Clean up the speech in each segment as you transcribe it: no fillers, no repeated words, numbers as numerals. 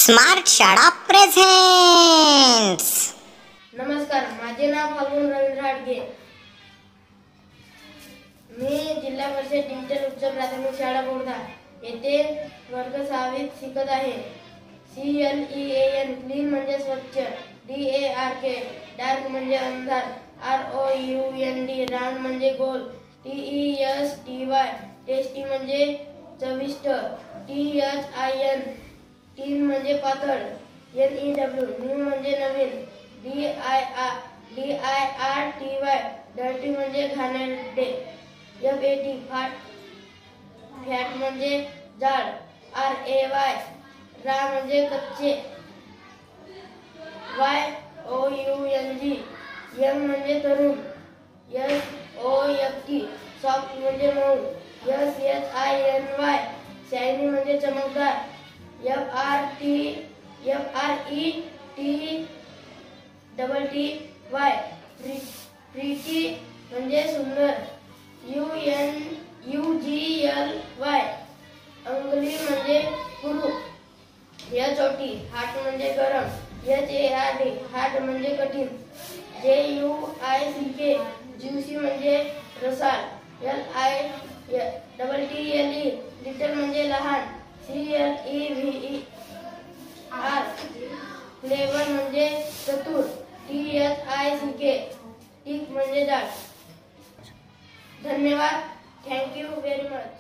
Smart शाळा presents. नमस्कार, माझे नाव फाल्गुन रवींद्र हाडगे. मी जिल्हा परिषद डिजिटल उच्च प्राथमिक शाळा बोर्धा येथे वर्ग 6वीत शिकत आहे. CLEAN क्लीन म्हणजे स्वच्छ, DARK डार्क म्हणजे अंधार, ROUND राउंड म्हणजे गोल, TESTY टेस्टी म्हणजे चविष्ट, THIN तीन म्हणजे पातळ, NEW न्यू म्हणजे नवीन, DIRTY डर्टी म्हणजे घाणेरडे, FAT फॅट म्हणजे जाड, RAY रा म्हणजे कच्चे, YOUNG यंग म्हणजे तरुण, SOFT सॉफ्ट म्हणजे मऊ, SHINY शायनी म्हणजे चमकदार, FRETTY प्रीटी म्हणजे सुंदर, UNGLY अंगली म्हणजे कुरूप, HOT हाट म्हणजे गरम, HARD हाट म्हणजे कठीण, JUICK ज्युसी म्हणजे रसाळ, LITTLE लिटल म्हणजे लहान, CLEVER फ्लेवर म्हणजे चतुर, THICK टीक म्हणजे जाड. धन्यवाद. Thank you very much.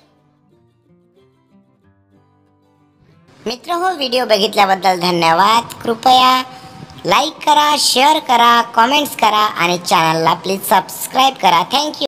मित्र हो, व्हिडिओ बघितल्याबद्दल धन्यवाद. कृपया लाईक करा, शेअर करा, कमेंट्स करा आणि चॅनलला प्लीज सबस्क्राईब करा. थँक्यू.